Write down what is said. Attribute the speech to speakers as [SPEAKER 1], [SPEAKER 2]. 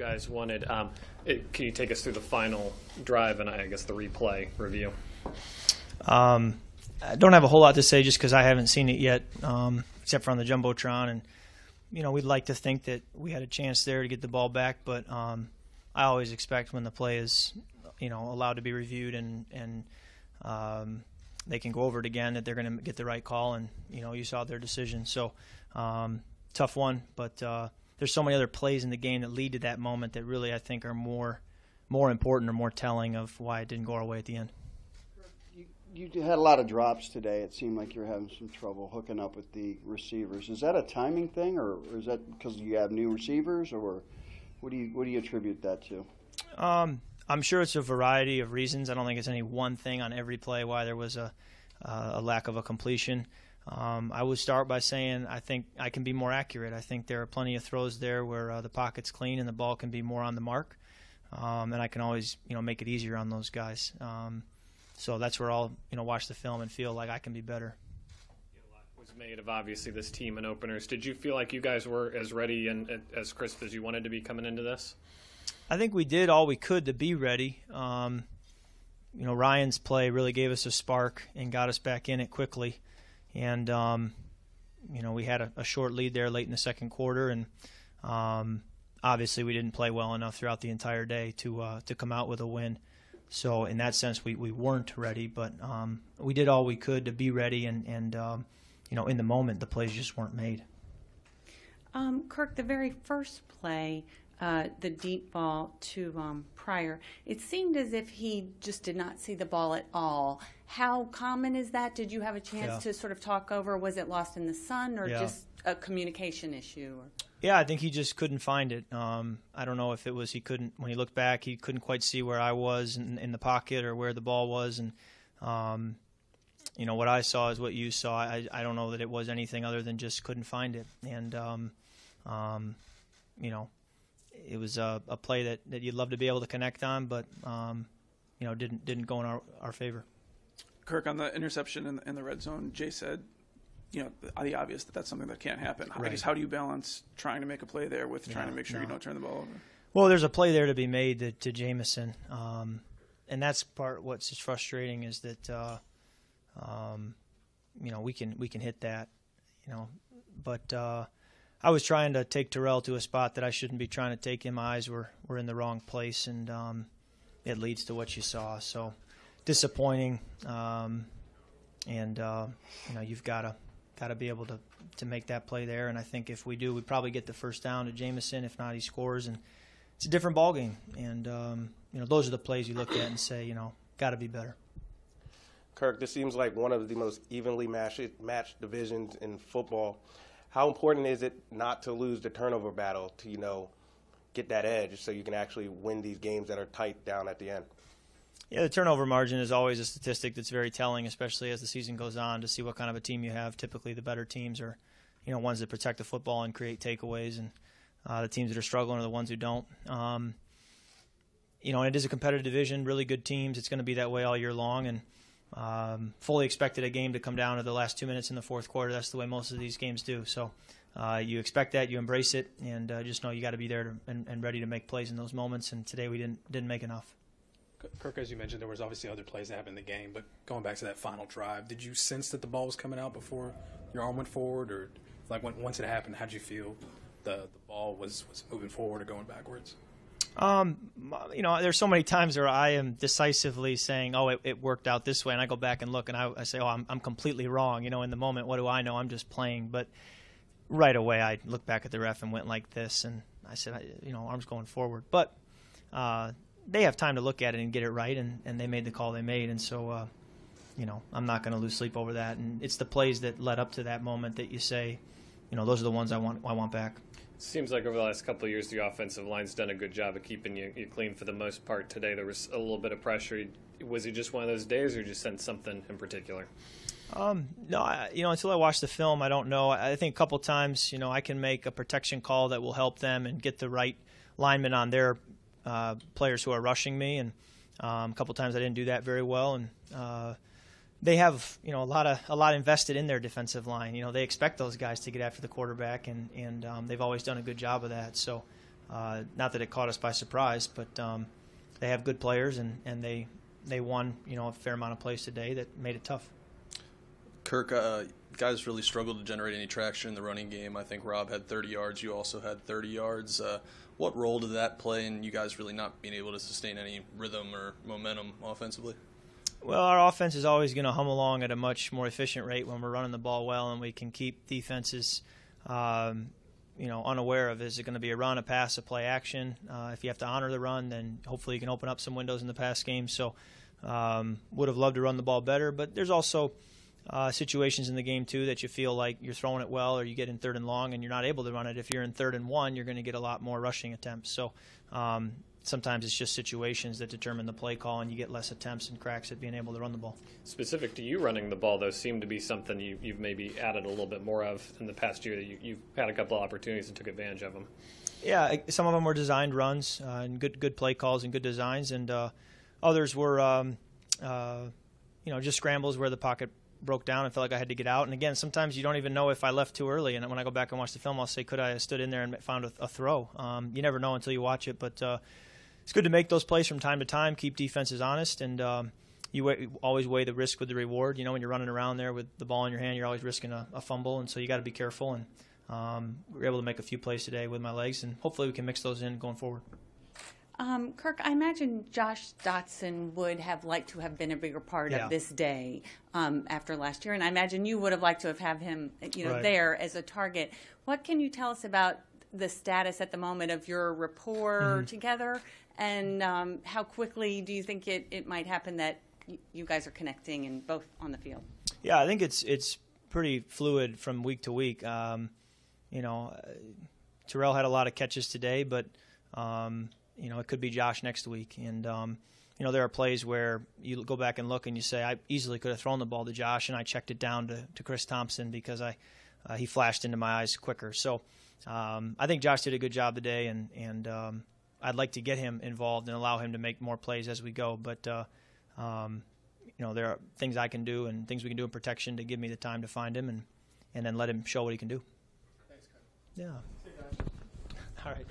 [SPEAKER 1] guys wanted. Can you take us through the final drive and I guess the replay review?
[SPEAKER 2] I don't have a whole lot to say just because I haven't seen it yet, except for on the Jumbotron. And, we'd like to think that we had a chance there to get the ball back, but I always expect when the play is, allowed to be reviewed and they can go over it again that they're going to get the right call, and, you saw their decision. So tough one, but there's so many other plays in the game that lead to that moment that really I think are more important or more telling of why it didn't go our way at the end.
[SPEAKER 3] You had a lot of drops today. It seemed like you're having some trouble hooking up with the receivers. Is that a timing thing, or is that because you have new receivers, or what do you attribute that to?
[SPEAKER 2] I'm sure it's a variety of reasons. I don't think it's any one thing on every play why there was a lack of a completion. I would start by saying I think I can be more accurate. I think there are plenty of throws there where the pocket's clean and the ball can be more on the mark, and I can always make it easier on those guys. So that's where I'll watch the film and feel like I can be better.
[SPEAKER 1] A lot was made of obviously this team and openers. Did you feel like you guys were as ready and as crisp as you wanted to be coming into this?
[SPEAKER 2] I think we did all we could to be ready. Ryan's play really gave us a spark and got us back in it quickly. And, we had a short lead there late in the second quarter, and obviously we didn't play well enough throughout the entire day to come out with a win. So in that sense, we weren't ready, but we did all we could to be ready, and in the moment, the plays just weren't made.
[SPEAKER 4] Kirk, the very first play, the deep ball to Pryor, it seemed as if he just did not see the ball at all. How common is that? Did you have a chance to sort of talk over? Was it lost in the sun or just a communication issue?
[SPEAKER 2] Yeah, I think he just couldn't find it. I don't know if it was when he looked back, he couldn't quite see where I was in the pocket or where the ball was. And, what I saw is what you saw. I don't know that it was anything other than just couldn't find it. And, it was a play that you'd love to be able to connect on, but, didn't go in our favor.
[SPEAKER 5] Kirk, on the interception in the red zone, Jay said, the obvious that's something that can't happen. Right. I guess how do you balance trying to make a play there with trying to make sure you don't turn the ball over?
[SPEAKER 2] Well, there's a play there to be made to Jamison, and that's what's just frustrating is that we can hit that, but I was trying to take Terrell to a spot that I shouldn't be trying to take him. My eyes were in the wrong place, and it leads to what you saw. So disappointing, and you've got to be able to make that play there. And I think if we do, we probably get the first down to Jamison. If not, he scores, and it's a different ballgame. And those are the plays you look at and say, got to be better.
[SPEAKER 6] Kirk, this seems like one of the most evenly matched divisions in football. How important is it not to lose the turnover battle to, get that edge so you can actually win these games that are tight down at the end?
[SPEAKER 2] Yeah, the turnover margin is always a statistic that's very telling, especially as the season goes on, to see what kind of a team you have. Typically the better teams are, ones that protect the football and create takeaways, and the teams that are struggling are the ones who don't. It is a competitive division, really good teams. It's going to be that way all year long, and fully expected a game to come down to the last 2 minutes in the fourth quarter. That's the way most of these games do. So you expect that, you embrace it, and just know you got to be there and ready to make plays in those moments. And today we didn't make enough.
[SPEAKER 7] Kirk, as you mentioned, there was obviously other plays that happened in the game, but going back to that final drive, did you sense that the ball was coming out before your arm went forward, or once it happened, how did you feel the ball was moving forward or going backwards?
[SPEAKER 2] There's so many times where I am decisively saying, oh, it worked out this way, and I go back and look, and I say, oh, I'm completely wrong. In the moment, what do I know? I'm just playing. But right away, I looked back at the ref and went like this, and I said, arms going forward. But they have time to look at it and get it right, and they made the call they made. And so, I'm not going to lose sleep over that. And it's the plays that led up to that moment that you say, those are the ones I want back.
[SPEAKER 1] Seems like over the last couple of years, the offensive line's done a good job of keeping you clean for the most part. Today, there was a little bit of pressure. Was it just one of those days, or just sensed something in particular?
[SPEAKER 2] No, until I watch the film, I don't know. I think a couple times, I can make a protection call that will help them and get the right lineman on their players who are rushing me. And a couple times I didn't do that very well. And they have, a lot invested in their defensive line. They expect those guys to get after the quarterback, and they've always done a good job of that. So not that it caught us by surprise, but they have good players, and they won, a fair amount of plays today that made it tough.
[SPEAKER 8] Kirk, guys really struggled to generate any traction in the running game. I think Rob had 30 yards. You also had 30 yards. What role did that play in you guys really not being able to sustain any rhythm or momentum offensively?
[SPEAKER 2] Well, our offense is always going to hum along at a much more efficient rate when we're running the ball well, and we can keep defenses, unaware of is it going to be a run, a pass, a play action. If you have to honor the run, then hopefully you can open up some windows in the pass game. So would have loved to run the ball better, but there's also situations in the game, too, that you feel like you're throwing it well or you get in 3rd and long and you're not able to run it. If you're in 3rd and 1, you're going to get a lot more rushing attempts. So sometimes it's just situations that determine the play call, and you get less attempts and cracks at being able to run the ball.
[SPEAKER 1] Specific to you running the ball, though, seemed to be something you've maybe added a little bit more of in the past year, that you've had a couple of opportunities and took advantage of them.
[SPEAKER 2] Yeah, some of them were designed runs and good play calls and good designs, and others were just scrambles where the pocket broke down and felt like I had to get out. And again, sometimes you don't even know if I left too early, and when I go back and watch the film, I'll say, could I have stood in there and found a throw? You never know until you watch it, but it's good to make those plays from time to time, keep defenses honest, and you always weigh the risk with the reward. When you're running around there with the ball in your hand, you're always risking a fumble, and so you got to be careful. And we were able to make a few plays today with my legs, and hopefully we can mix those in going forward.
[SPEAKER 4] Kirk, I imagine Josh Dotson would have liked to have been a bigger part of this day after last year, and I imagine you would have liked to have had him,
[SPEAKER 2] Right.
[SPEAKER 4] there as a target. What can you tell us about the status at the moment of your rapport together, and how quickly do you think it might happen that you guys are connecting and both on the field?
[SPEAKER 2] Yeah, I think it's pretty fluid from week to week. Terrell had a lot of catches today, but it could be Josh next week. And, there are plays where you go back and look and you say, I easily could have thrown the ball to Josh, and I checked it down to Chris Thompson because he flashed into my eyes quicker. So I think Josh did a good job today, and I'd like to get him involved and allow him to make more plays as we go. But, there are things I can do and things we can do in protection to give me the time to find him and then let him show what he can do.
[SPEAKER 7] Thanks, Kyle.
[SPEAKER 2] Yeah. All right.